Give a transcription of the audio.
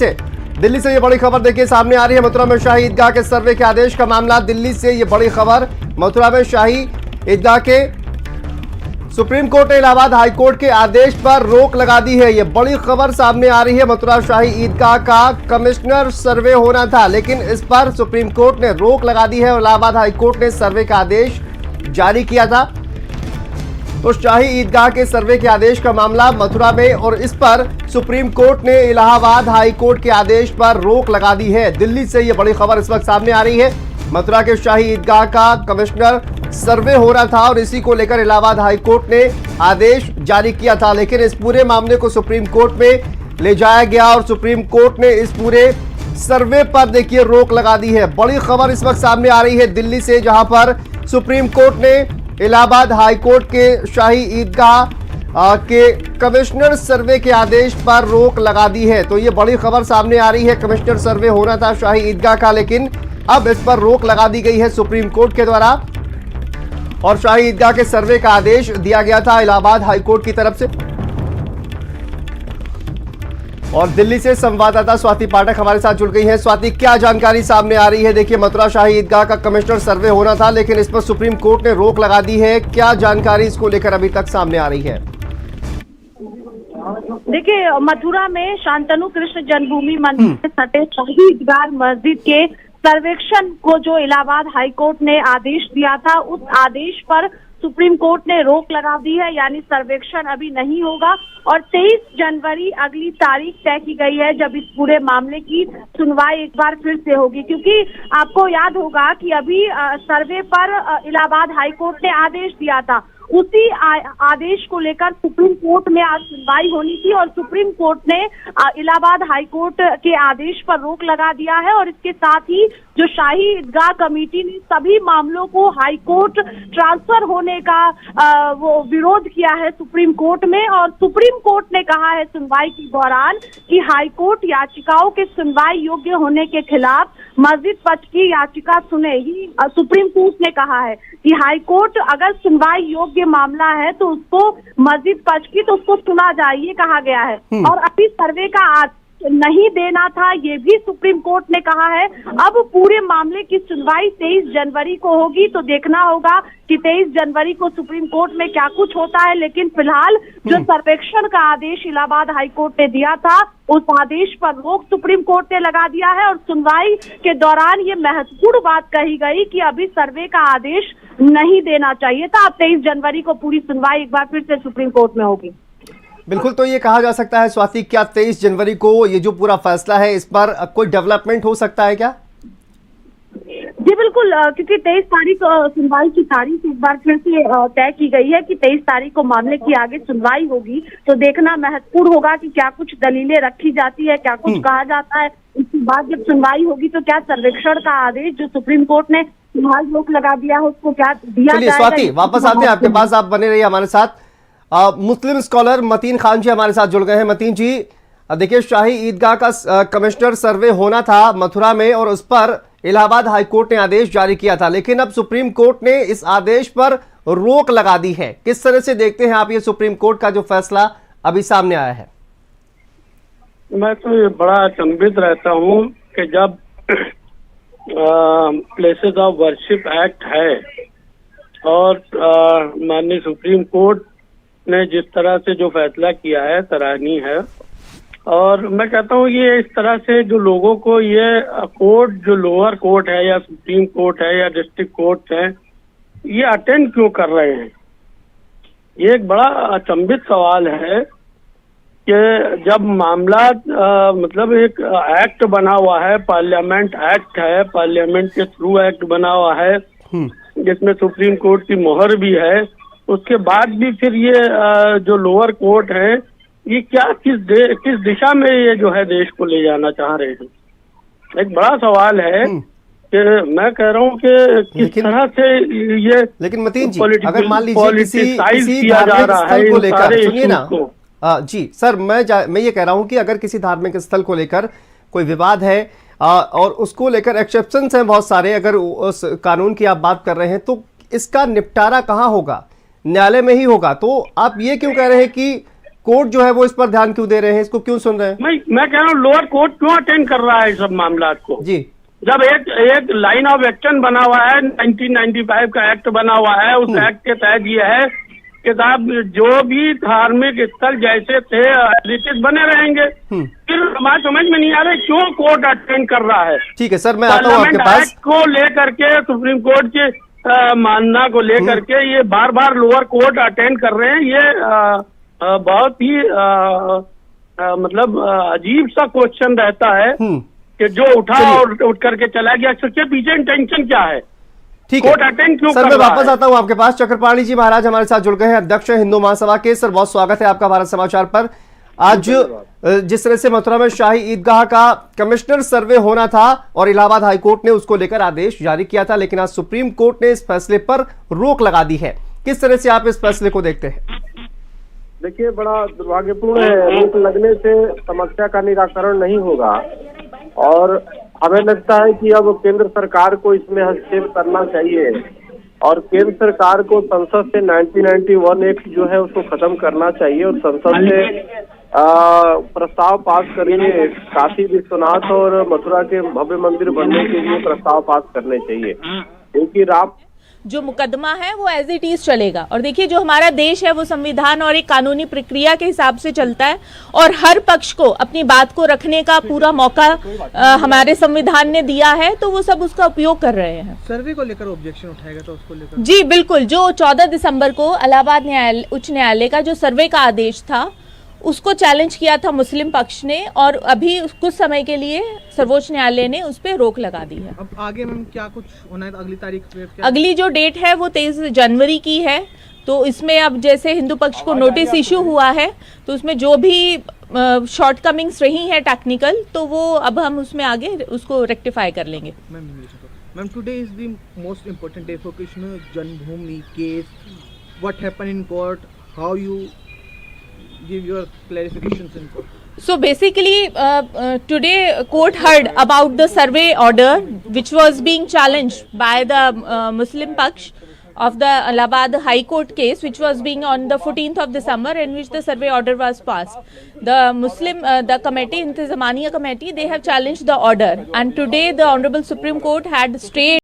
दिल्ली से ये बड़ी खबर देखिए सामने आ रही है। मथुरा में शाही ईदगाह के सर्वे के आदेश का मामला। दिल्ली से ये बड़ी खबर, मथुरा में शाही ईदगाह के सुप्रीम कोर्ट ने इलाहाबाद हाईकोर्ट के आदेश पर रोक लगा दी है। ये बड़ी खबर सामने आ रही है। मथुरा शाही ईदगाह का कमिश्नर सर्वे होना था, लेकिन इस पर सुप्रीम कोर्ट ने रोक लगा दी है और इलाहाबाद हाईकोर्ट ने सर्वे का आदेश जारी किया था। तो शाही ईदगाह के सर्वे के आदेश का मामला मथुरा में, और इस पर सुप्रीम कोर्ट ने इलाहाबाद हाईकोर्ट के आदेश पर रोक लगा दी है। दिल्ली से यह बड़ी खबर इस वक्त सामने आ रही है। मथुरा के शाही ईदगाह का कमिश्नर सर्वे हो रहा था और इसी को लेकर इलाहाबाद हाईकोर्ट ने आदेश जारी किया था, लेकिन इस पूरे मामले को सुप्रीम कोर्ट में ले जाया गया और सुप्रीम कोर्ट ने इस पूरे सर्वे पर देखिए रोक लगा दी है। बड़ी खबर इस वक्त सामने आ रही है दिल्ली से, जहां पर सुप्रीम कोर्ट ने इलाहाबाद हाईकोर्ट के शाही ईदगाह के कमिश्नर सर्वे के आदेश पर रोक लगा दी है। तो ये बड़ी खबर सामने आ रही है। कमिश्नर सर्वे होना था शाही ईदगाह का, लेकिन अब इस पर रोक लगा दी गई है सुप्रीम कोर्ट के द्वारा और शाही ईदगाह के सर्वे का आदेश दिया गया था इलाहाबाद हाईकोर्ट की तरफ से। और दिल्ली से संवाददाता स्वाति पाठक हमारे साथ जुड़ गई हैं। स्वाति, क्या जानकारी सामने आ रही है? देखिए, मथुरा शाही ईदगाह का कमिश्नर सर्वे होना था, लेकिन इस पर सुप्रीम कोर्ट ने रोक लगा दी है। क्या जानकारी इसको लेकर अभी तक सामने आ रही है? देखिए, मथुरा में शांतनु कृष्ण जन्मभूमि मंदिर से सटे शाही ईदगाह मस्जिद के सर्वेक्षण को जो इलाहाबाद हाईकोर्ट ने आदेश दिया था, उस आदेश पर सुप्रीम कोर्ट ने रोक लगा दी है। यानी सर्वेक्षण अभी नहीं होगा और 23 जनवरी अगली तारीख तय की गई है जब इस पूरे मामले की सुनवाई एक बार फिर से होगी। क्योंकि आपको याद होगा कि अभी सर्वे पर इलाहाबाद हाईकोर्ट ने आदेश दिया था, उसी आदेश को लेकर सुप्रीम कोर्ट में आज सुनवाई होनी थी और सुप्रीम कोर्ट ने इलाहाबाद हाईकोर्ट के आदेश पर रोक लगा दिया है। और इसके साथ ही जो शाही ईदगाह कमेटी ने सभी मामलों को हाईकोर्ट ट्रांसफर होने का वो विरोध किया है सुप्रीम कोर्ट में, और सुप्रीम कोर्ट ने कहा है सुनवाई के दौरान कि हाईकोर्ट याचिकाओं के सुनवाई योग्य होने के खिलाफ मस्जिद पक्ष की याचिका सुनेगी। सुप्रीम कोर्ट ने कहा है कि हाईकोर्ट अगर सुनवाई योग्य मामला है तो उसको मस्जिद पक्ष की तो उसको सुना जाए, ये कहा गया है। और अभी सर्वे का नहीं देना था, ये भी सुप्रीम कोर्ट ने कहा है। अब पूरे मामले की सुनवाई 23 जनवरी को होगी, तो देखना होगा कि 23 जनवरी को सुप्रीम कोर्ट में क्या कुछ होता है। लेकिन फिलहाल जो सर्वेक्षण का आदेश इलाहाबाद हाईकोर्ट ने दिया था, उस आदेश पर रोक सुप्रीम कोर्ट ने लगा दिया है। और सुनवाई के दौरान ये महत्वपूर्ण बात कही गई कि अभी सर्वे का आदेश नहीं देना चाहिए था। अब 23 जनवरी को पूरी सुनवाई एक बार फिर से सुप्रीम कोर्ट में होगी। बिल्कुल, तो ये कहा जा सकता है स्वाति, क्या 23 जनवरी को ये जो पूरा फैसला है इस पर कोई डेवलपमेंट हो सकता है क्या? जी बिल्कुल, क्योंकि 23 तारीख सुनवाई की तारीख एक बार फिर से तय की गई है कि 23 तारीख को मामले की आगे सुनवाई होगी। तो देखना महत्वपूर्ण होगा कि क्या कुछ दलीलें रखी जाती है, क्या कुछ कहा जाता है। इसके बाद जब सुनवाई होगी तो क्या सर्वेक्षण का आदेश जो सुप्रीम कोर्ट ने फिलहाल रोक लगा दिया है उसको क्या दिया जाएगा? स्वाति, वापस आते हैं आपके पास, आप बने रहिए हमारे साथ। मुस्लिम स्कॉलर मतीन खान जी हमारे साथ जुड़ गए हैं। मतीन जी, देखिए, शाही ईदगाह का कमिश्नर सर्वे होना था मथुरा में और उस पर इलाहाबाद हाईकोर्ट ने आदेश जारी किया था, लेकिन अब सुप्रीम कोर्ट ने इस आदेश पर रोक लगा दी है। किस तरह से देखते हैं आप ये सुप्रीम कोर्ट का जो फैसला अभी सामने आया है? मैं तो बड़ा अचंभित रहता हूँ कि जब प्लेसेस ऑफ वर्शिप एक्ट है और माननीय सुप्रीम कोर्ट ने जिस तरह से जो फैसला किया है सराहनीय है। और मैं कहता हूँ ये इस तरह से जो लोगों को ये कोर्ट, जो लोअर कोर्ट है या सुप्रीम कोर्ट है या डिस्ट्रिक्ट कोर्ट है, ये अटेंड क्यों कर रहे हैं? ये एक बड़ा अचंभित सवाल है कि जब मामला मतलब एक एक्ट बना हुआ है, पार्लियामेंट एक्ट है, पार्लियामेंट के थ्रू एक्ट बना हुआ है जिसमें सुप्रीम कोर्ट की मोहर भी है, उसके बाद भी फिर ये जो लोअर कोर्ट है ये क्या किस दिशा में ये जो है देश को ले जाना चाह रहे हैं? एक बड़ा सवाल है कि मैं कह रहा हूँ कि किस तरह से ये, लेकिन मतीन जी, अगर मान लीजिए किसी धार्मिक स्थल को लेकर, सुनिए ना जी सर, मैं ये कह रहा हूँ कि अगर किसी धार्मिक स्थल को लेकर कोई विवाद है और उसको लेकर एक्सेप्शंस हैं बहुत सारे, अगर उस कानून की आप बात कर रहे हैं तो इसका निपटारा कहाँ होगा? न्यायालय में ही होगा। तो आप ये क्यों कह रहे हैं कि कोर्ट जो है वो इस पर ध्यान क्यों दे रहे हैं, इसको क्यों सुन रहे हैं? मैं कह रहा हूँ लोअर कोर्ट क्यों अटेंड कर रहा है इस सब मामला को? जी, जब एक लाइन ऑफ एक्शन बना हुआ है, 1995 का एक्ट बना हुआ है, उस एक्ट के तहत ये है कि साहब जो भी धार्मिक स्थल जैसे थे रिचित बने रहेंगे। फिर हमारे समझ में नहीं आ रहा क्यों कोर्ट अटेंड कर रहा है। ठीक है सर, मैं आता हूँ आपके पास। एक्ट को लेकर के सुप्रीम कोर्ट के मानना को लेकर के ये बार बार लोअर कोर्ट अटेंड कर रहे हैं, ये बहुत ही मतलब अजीब सा क्वेश्चन रहता है कि जो उठा और उठ करके चला गया, इसके पीछे इंटेंशन क्या है? ठीक है कोर्ट अटेंड क्यों सर, कर मैं रहा वापस है? आता हूं आपके पास। चक्रपाणी जी महाराज हमारे साथ जुड़ गए हैं, अध्यक्ष हिंदू महासभा के। सर बहुत स्वागत है आपका भारत समाचार पर। आज जिस तरह से मथुरा में शाही ईदगाह का कमिश्नर सर्वे होना था और इलाहाबाद हाईकोर्ट ने उसको लेकर आदेश जारी किया था, लेकिन आज सुप्रीम कोर्ट ने इस फैसले पर रोक लगा दी है। किस तरह से आप इस फैसले को देखते हैं? देखिए, बड़ा दुर्भाग्यपूर्ण है। रोक लगने से समस्या का निराकरण नहीं होगा और हमें लगता है कि अब केंद्र सरकार को इसमें हस्तक्षेप करना चाहिए और केंद्र सरकार को संसद से 1991 एक्ट जो है उसको खत्म करना चाहिए और संसद से प्रस्ताव पास करिए। काशी विश्वनाथ और मथुरा के भव्य मंदिर बनने के लिए प्रस्ताव पास करने चाहिए, क्योंकि जो मुकदमा है वो एज इट इज चलेगा। और देखिए, जो हमारा देश है वो संविधान और एक कानूनी प्रक्रिया के हिसाब से चलता है और हर पक्ष को अपनी बात को रखने का पूरा मौका हमारे संविधान ने दिया है, तो वो सब उसका उपयोग कर रहे हैं। सर्वे को लेकर ऑब्जेक्शन उठाएगा तो उसको लेकर? जी बिल्कुल, जो 14 दिसंबर को इलाहाबाद उच्च न्यायालय का जो सर्वे का आदेश था उसको चैलेंज किया था मुस्लिम पक्ष ने और अभी कुछ समय के लिए सर्वोच्च न्यायालय ने उस पर रोक लगा दी है। अब आगे मैम क्या कुछ होना है? अगली तारीख पे अगली जो डेट है वो 23 जनवरी की है। तो इसमें अब जैसे हिंदू पक्ष को नोटिस इश्यू हुआ है तो उसमें जो भी शॉर्टकमिंग रही है टेक्निकल, तो वो अब हम उसमें आगे उसको रेक्टिफाई कर लेंगे। Ma'am, today is the most important day for Krishna Janmabhoomi case. What happened in court? How you give your clarifications in court? So basically, today court heard about the survey order which was being challenged by the Muslim Paksh of the Allahabad High Court case, which was being on the 14th of December, in which the survey order was passed. The committee, Intizamiya committee, they have challenged the order, and today the Honorable Supreme Court had stayed